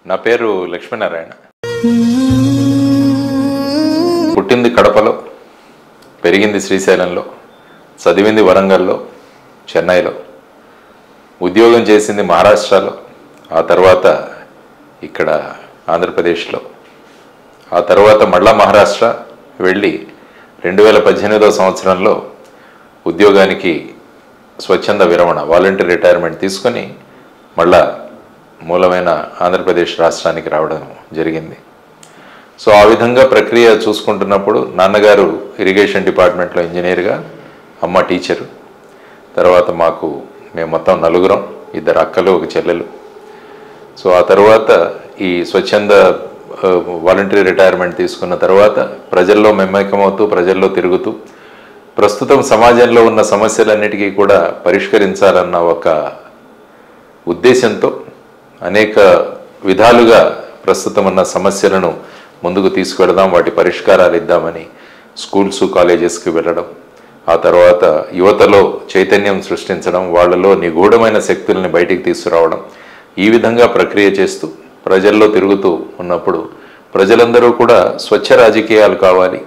నా పేరు లక్ష్మీనారాయణ. పుట్టింది కడపలో, పెరిగింది శ్రీశైలంలో, చదివింది వరంగల్లో, చెన్నైలో, ఉద్యోగం చేసింది మహారాష్ట్రలో, ఆ తర్వాత ఇక్కడ ఆంధ్రప్రదేశ్లో, ఆ తర్వాత మళ్ళా మహారాష్ట్ర వెళ్ళి 2018వ సంవత్సరంలో ఉద్యోగానికి స్వచ్ఛంద విరమణ వాలంటీర్ రిటైర్మెంట్ తీసుకొని మళ్ళా మూలమైన ఆంధ్రప్రదేశ్ రాష్ట్రానికి రావడం జరిగింది. సో ఆ విధంగా ప్రక్రియ చూసుకుంటున్నప్పుడు నాన్నగారు ఇరిగేషన్ డిపార్ట్మెంట్లో ఇంజనీర్గా, అమ్మ టీచరు, తర్వాత మేము మొత్తం నలుగురం, 2 అక్కలు 1 చెల్లెలు. సో ఆ తర్వాత ఈ స్వచ్ఛంద వాలంటరీ రిటైర్మెంట్ తీసుకున్న తర్వాత ప్రజల్లో మమేకమవుతూ ప్రజల్లో తిరుగుతూ ప్రస్తుతం సమాజంలో ఉన్న సమస్యలన్నిటికీ కూడా పరిష్కరించాలన్న ఒక ఉద్దేశంతో అనేక విధాలుగా ప్రస్తుతం ఉన్న సమస్యలను ముందుకు తీసుకెడదాం, వాటి పరిష్కారాలు ఇద్దామని స్కూల్స్ కాలేజెస్కి వెళ్ళడం, ఆ తర్వాత యువతలో చైతన్యం సృష్టించడం, వాళ్ళలో నిగూఢమైన శక్తుల్ని బయటికి తీసుకురావడం, ఈ విధంగా ప్రక్రియ చేస్తూ ప్రజల్లో తిరుగుతూ ఉన్నప్పుడు ప్రజలందరూ కూడా స్వచ్ఛ రాజకీయాలు కావాలి,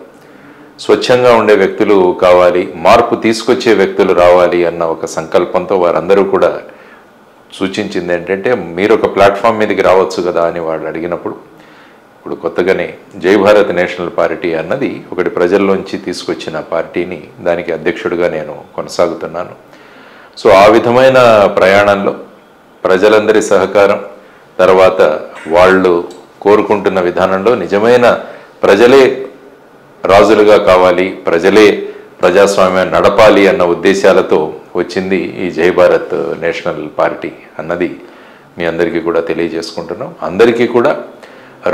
స్వచ్ఛంగా ఉండే వ్యక్తులు కావాలి, మార్పు తీసుకొచ్చే వ్యక్తులు రావాలి అన్న ఒక సంకల్పంతో వారందరూ కూడా సూచించింది ఏంటంటే మీరు ఒక ప్లాట్ఫామ్ మీదకి రావచ్చు కదా అని వాళ్ళు అడిగినప్పుడు ఇప్పుడు కొత్తగానే జై భారత్ నేషనల్ పార్టీ అన్నది ఒకటి ప్రజల్లోంచి తీసుకొచ్చిన పార్టీని, దానికి అధ్యక్షుడిగా నేను కొనసాగుతున్నాను. సో ఆ విధమైన ప్రయాణంలో ప్రజలందరి సహకారం, తర్వాత వాళ్ళు కోరుకుంటున్న విధానంలో నిజమైన ప్రజలే రాజులుగా కావాలి, ప్రజలే ప్రజాస్వామ్యాన్ని నడపాలి అన్న ఉద్దేశాలతో వచ్చింది ఈ జై భారత్ నేషనల్ పార్టీ అన్నది మీ అందరికీ కూడా తెలియజేసుకుంటున్నాం. అందరికీ కూడా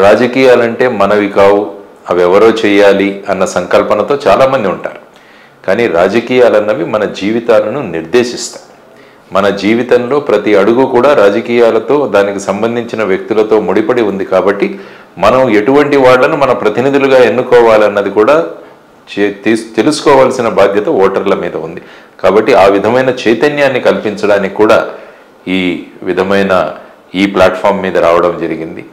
రాజకీయాలంటే మనవి కావు, అవి ఎవరో చేయాలి అన్న సంకల్పనతో చాలామంది ఉంటారు. కానీ రాజకీయాలన్నవి మన జీవితాలను నిర్దేశిస్తాయి. మన జీవితంలో ప్రతి అడుగు కూడా రాజకీయాలతో, దానికి సంబంధించిన వ్యక్తులతో ముడిపడి ఉంది. కాబట్టి మనం ఎటువంటి వాళ్ళను మన ప్రతినిధులుగా ఎన్నుకోవాలన్నది కూడా తెలుసుకోవాల్సిన బాధ్యత ఓటర్ల మీద ఉంది. కాబట్టి ఆ విధమైన చైతన్యాన్ని కల్పించడానికి కూడా ఈ విధమైన ఈ ప్లాట్ఫామ్ మీద రావడం జరిగింది.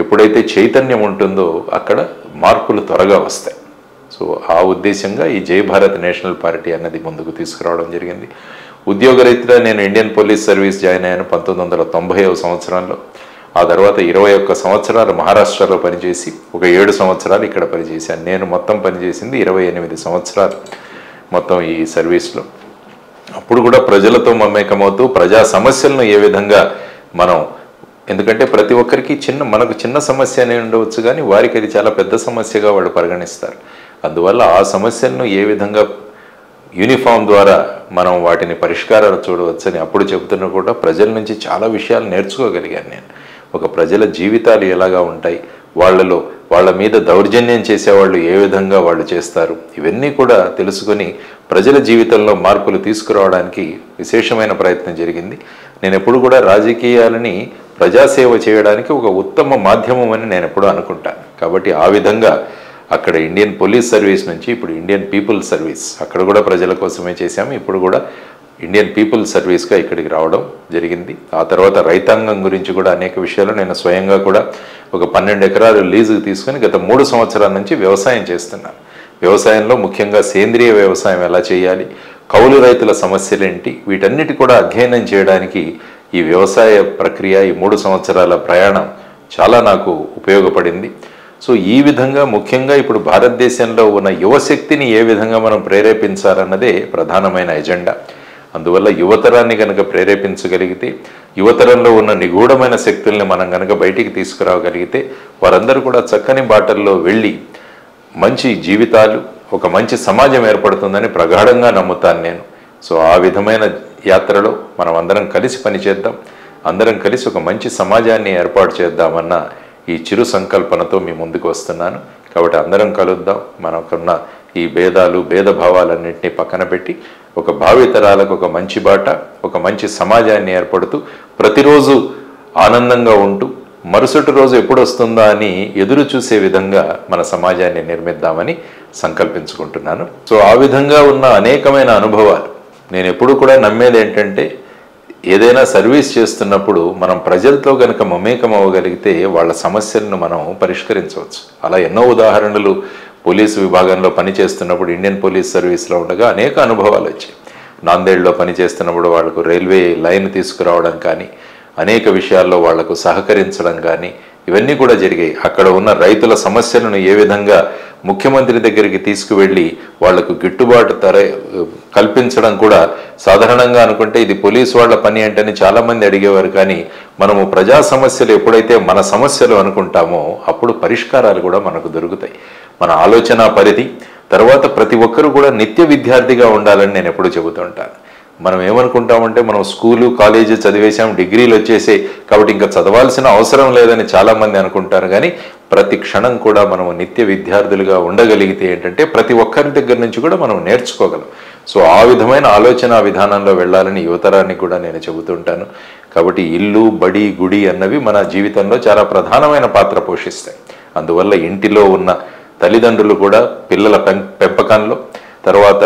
ఎప్పుడైతే చైతన్యం ఉంటుందో అక్కడ మార్పులు త్వరగా వస్తాయి. సో ఆ ఉద్దేశంగా ఈ జై భారత్ నేషనల్ పార్టీ అన్నది ముందుకు తీసుకురావడం జరిగింది. ఉద్యోగరీత్యా నేను ఇండియన్ పోలీస్ సర్వీస్ జాయిన్ అయ్యాను 1990వ సంవత్సరంలో. ఆ తర్వాత 21 సంవత్సరాలు మహారాష్ట్రలో పనిచేసి ఒక 7 సంవత్సరాలు ఇక్కడ పనిచేశాను. నేను మొత్తం పనిచేసింది 28 సంవత్సరాలు మొత్తం ఈ సర్వీస్లో. అప్పుడు కూడా ప్రజలతో మమేకమవుతూ ప్రజా సమస్యలను ఏ విధంగా మనం, ఎందుకంటే ప్రతి ఒక్కరికి మనకు చిన్న సమస్య అనే ఉండవచ్చు, కానీ వారికి అది చాలా పెద్ద సమస్యగా వాళ్ళు పరిగణిస్తారు. అందువల్ల ఆ సమస్యలను ఏ విధంగా యూనిఫామ్ ద్వారా మనం వాటిని పరిష్కారాలు చూడవచ్చని అప్పుడు చెబుతున్నా కూడా ప్రజల నుంచి చాలా విషయాలు నేర్చుకోగలిగాను నేను. ఒక ప్రజల జీవితాలు ఎలాగా ఉంటాయి, వాళ్ళ మీద దౌర్జన్యం చేసేవాళ్ళు ఏ విధంగా వాళ్ళు చేస్తారు, ఇవన్నీ కూడా తెలుసుకొని ప్రజల జీవితంలో మార్పులు తీసుకురావడానికి విశేషమైన ప్రయత్నం జరిగింది. నేను ఎప్పుడు కూడా రాజకీయాలని ప్రజాసేవ చేయడానికి ఒక ఉత్తమ మాధ్యమం అని నేను ఎప్పుడూ అనుకుంటాను. కాబట్టి ఆ విధంగా అక్కడ ఇండియన్ పోలీస్ సర్వీస్ నుంచి ఇప్పుడు ఇండియన్ పీపుల్ సర్వీస్, అక్కడ కూడా ప్రజల కోసమే చేశాము, ఇప్పుడు కూడా ఇండియన్ పీపుల్ సర్వీస్గా ఇక్కడికి రావడం జరిగింది. ఆ తర్వాత రైతాంగం గురించి కూడా అనేక విషయాలు నేను స్వయంగా కూడా ఒక 12 ఎకరాలు లీజుకు తీసుకొని గత 3 సంవత్సరాల నుంచి వ్యవసాయం చేస్తున్నాను. వ్యవసాయంలో ముఖ్యంగా సేంద్రియ వ్యవసాయం ఎలా చేయాలి, కౌలు రైతుల సమస్యలేంటి, వీటన్నిటి కూడా అధ్యయనం చేయడానికి ఈ వ్యవసాయ ప్రక్రియ, ఈ 3 సంవత్సరాల ప్రయాణం చాలా నాకు ఉపయోగపడింది. సో ఈ విధంగా ముఖ్యంగా ఇప్పుడు భారతదేశంలో ఉన్న యువశక్తిని ఏ విధంగా మనం ప్రేరేపించాలన్నదే ప్రధానమైన ఎజెండా. అందువల్ల యువతరాన్ని కనుక ప్రేరేపించగలిగితే, యువతరంలో ఉన్న నిగూఢమైన శక్తుల్ని మనం కనుక బయటికి తీసుకురాగలిగితే వారందరూ కూడా చక్కని బాటల్లో వెళ్ళి మంచి జీవితాలు, ఒక మంచి సమాజం ఏర్పడుతుందని ప్రగాఢంగా నమ్ముతాను నేను. సో ఆ విధమైన యాత్రలో మనం అందరం కలిసి పనిచేద్దాం, అందరం కలిసి ఒక మంచి సమాజాన్ని ఏర్పాటు చేద్దామన్న ఈ చిరు సంకల్పనతో మీ ముందుకు వస్తున్నాను. కాబట్టి అందరం కలుద్దాం, మనకున్న ఈ భేదభావాలన్నింటినీ పక్కన పెట్టి ఒక భావితరాలకు ఒక మంచి బాట, ఒక మంచి సమాజాన్ని ఏర్పడుతూ ప్రతిరోజు ఆనందంగా ఉంటూ మరుసటి రోజు ఎప్పుడు వస్తుందా అని ఎదురు చూసే విధంగా మన సమాజాన్ని నిర్మిద్దామని సంకల్పించుకుంటున్నాను. సో ఆ విధంగా ఉన్న అనేకమైన అనుభవాలు, నేను ఎప్పుడు కూడా నమ్మేది ఏంటంటే ఏదైనా సర్వీస్ చేస్తున్నప్పుడు మనం ప్రజలతో కనుక మమేకం అవ్వగలిగితే వాళ్ళ సమస్యలను మనం పరిష్కరించవచ్చు. అలా ఎన్నో ఉదాహరణలు పోలీసు విభాగంలో పనిచేస్తున్నప్పుడు, ఇండియన్ పోలీస్ సర్వీస్లో ఉండగా అనేక అనుభవాలు వచ్చాయి. నాందేడ్లో పనిచేస్తున్నప్పుడు వాళ్లకు రైల్వే లైన్ తీసుకురావడం కానీ, అనేక విషయాల్లో వాళ్లకు సహకరించడం కానీ, ఇవన్నీ కూడా జరిగాయి. అక్కడ ఉన్న రైతుల సమస్యలను ఏ విధంగా ముఖ్యమంత్రి దగ్గరికి తీసుకువెళ్ళి వాళ్లకు గిట్టుబాటు ధర కల్పించడం కూడా సాధారణంగా అనుకుంటే ఇది పోలీసు వాళ్ళ పని అంటేనే చాలామంది అడిగేవారు. కానీ మనము ప్రజా సమస్యలు ఎప్పుడైతే మన సమస్యలు అనుకుంటామో అప్పుడు పరిష్కారాలు కూడా మనకు దొరుకుతాయి. మన ఆలోచన పరిధి తర్వాత ప్రతి ఒక్కరూ కూడా నిత్య విద్యార్థిగా ఉండాలని నేను ఎప్పుడు చెబుతూ ఉంటాను. మనం ఏమనుకుంటామంటే మనం స్కూలు కాలేజీ చదివేశాం, డిగ్రీలు వచ్చేసాయి కాబట్టి ఇంకా చదవాల్సిన అవసరం లేదని చాలామంది అనుకుంటారు. కానీ ప్రతి క్షణం కూడా మనం నిత్య విద్యార్థులుగా ఉండగలిగితే ఏంటంటే ప్రతి ఒక్కరి దగ్గర నుంచి కూడా మనం నేర్చుకోగలం. సో ఆ విధమైన ఆలోచన విధానంలో వెళ్ళాలని యువతరానికి కూడా నేను చెబుతుంటాను. కాబట్టి ఇల్లు, బడి, గుడి అన్నవి మన జీవితంలో చాలా ప్రధానమైన పాత్ర పోషిస్తాయి. అందువల్ల ఇంటిలో ఉన్న తల్లిదండ్రులు కూడా పిల్లల పెంపకంలో, తర్వాత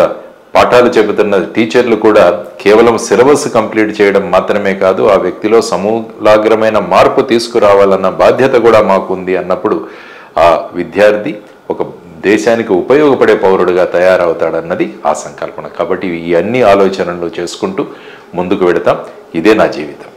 పాఠాలు చెబుతున్న టీచర్లు కూడా కేవలం సిలబస్ కంప్లీట్ చేయడం మాత్రమే కాదు, ఆ వ్యక్తిలో సమూలాగ్రమైన మార్పు తీసుకురావాలన్న బాధ్యత కూడా మాకుంది అన్నప్పుడు ఆ విద్యార్థి ఒక దేశానికి ఉపయోగపడే పౌరుడిగా తయారవుతాడన్నది ఆ సంకల్పన. కాబట్టి ఈ అన్ని ఆలోచనలు చేసుకుంటూ ముందుకు వెడతాం. ఇదే నా జీవితం.